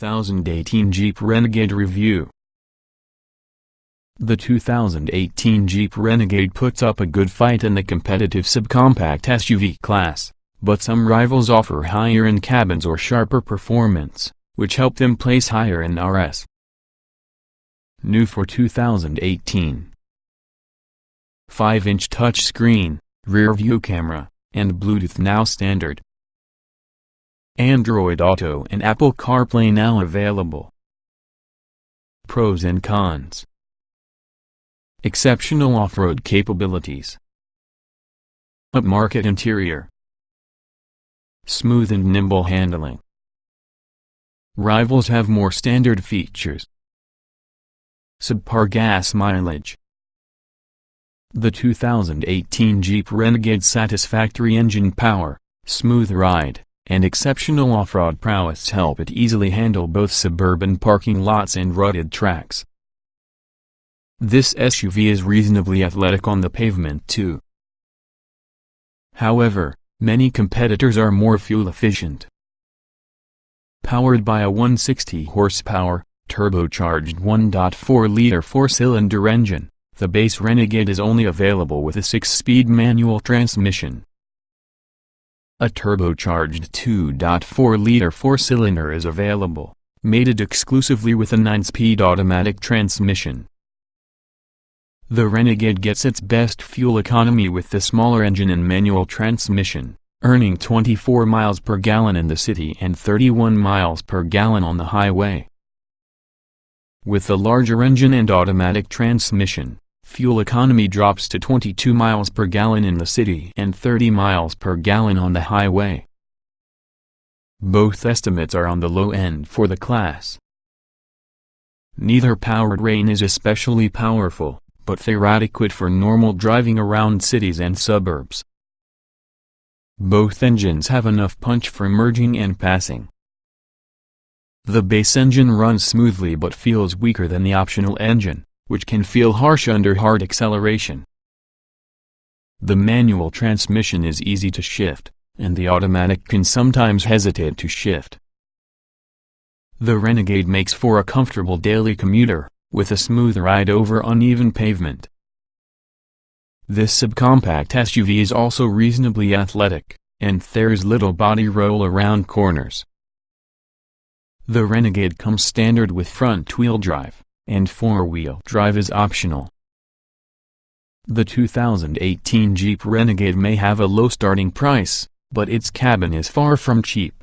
2018 Jeep Renegade Review. The 2018 Jeep Renegade puts up a good fight in the competitive subcompact SUV class, but some rivals offer higher-end cabins or sharper performance, which help them place higher in RS. New for 2018. 5-inch touchscreen, rear-view camera, and Bluetooth now standard. Android Auto and Apple CarPlay now available. Pros and cons. Exceptional off-road capabilities. Upmarket interior. Smooth and nimble handling. Rivals have more standard features. Subpar gas mileage. The 2018 Jeep Renegade's satisfactory engine power, smooth ride, and exceptional off-road prowess help it easily handle both suburban parking lots and rugged tracks. This SUV is reasonably athletic on the pavement too. However, many competitors are more fuel efficient. Powered by a 160 horsepower, turbocharged 1.4-liter four-cylinder engine, the base Renegade is only available with a 6-speed manual transmission. A turbocharged 2.4-liter four-cylinder is available, mated exclusively with a 9-speed automatic transmission. The Renegade gets its best fuel economy with the smaller engine and manual transmission, earning 24 miles per gallon in the city and 31 miles per gallon on the highway. With the larger engine and automatic transmission, fuel economy drops to 22 miles per gallon in the city and 30 miles per gallon on the highway. Both estimates are on the low end for the class. Neither powertrain is especially powerful, but they're adequate for normal driving around cities and suburbs. Both engines have enough punch for merging and passing. The base engine runs smoothly but feels weaker than the optional engine, which can feel harsh under hard acceleration. The manual transmission is easy to shift, and the automatic can sometimes hesitate to shift. The Renegade makes for a comfortable daily commuter, with a smooth ride over uneven pavement. This subcompact SUV is also reasonably athletic, and there's little body roll around corners. The Renegade comes standard with front-wheel drive, and four-wheel drive is optional. The 2018 Jeep Renegade may have a low starting price, but its cabin is far from cheap.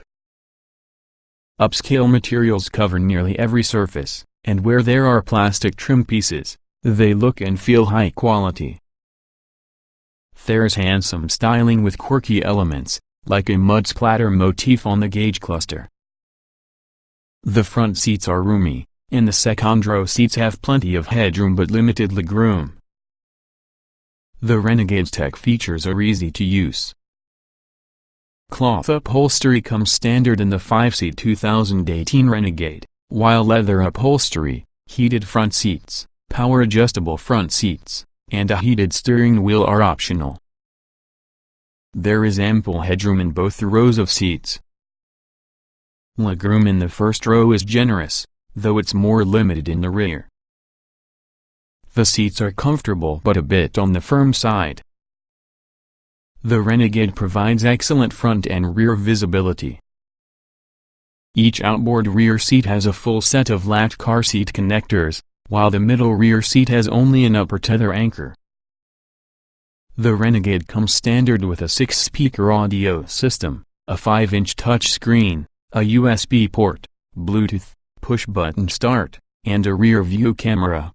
Upscale materials cover nearly every surface, and where there are plastic trim pieces, they look and feel high quality. There's handsome styling with quirky elements, like a mud splatter motif on the gauge cluster. The front seats are roomy, and the second row seats have plenty of headroom but limited legroom. The Renegade's tech features are easy to use. Cloth upholstery comes standard in the 5-seat 2018 Renegade, while leather upholstery, heated front seats, power-adjustable front seats, and a heated steering wheel are optional. There is ample headroom in both rows of seats. Legroom in the first row is generous, though it's more limited in the rear. The seats are comfortable but a bit on the firm side. The Renegade provides excellent front and rear visibility. Each outboard rear seat has a full set of latch car seat connectors, while the middle rear seat has only an upper tether anchor. The Renegade comes standard with a 6-speaker audio system, a 5-inch touchscreen, a USB port, Bluetooth, push-button start, and a rear-view camera.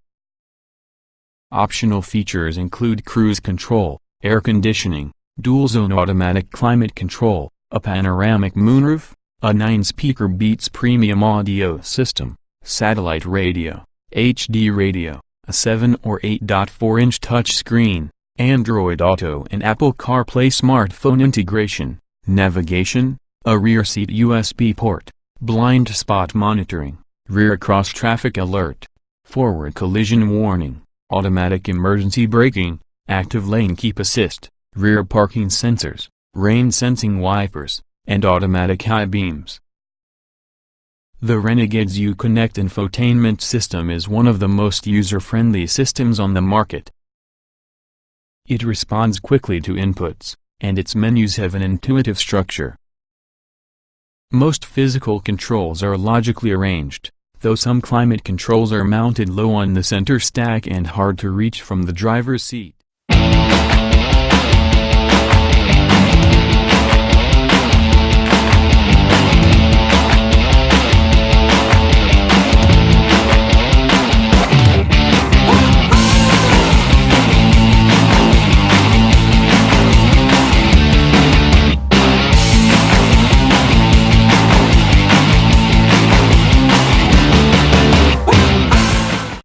Optional features include cruise control, air conditioning, dual-zone automatic climate control, a panoramic moonroof, a 9-speaker Beats premium audio system, satellite radio, HD radio, a 7 or 8.4-inch touchscreen, Android Auto and Apple CarPlay smartphone integration, navigation, a rear seat USB port, blind spot monitoring, rear cross-traffic alert, forward collision warning, automatic emergency braking, active lane keep assist, rear parking sensors, rain sensing wipers, and automatic high beams. The Renegade's Uconnect infotainment system is one of the most user-friendly systems on the market. It responds quickly to inputs, and its menus have an intuitive structure. Most physical controls are logically arranged, though some climate controls are mounted low on the center stack and hard to reach from the driver's seat.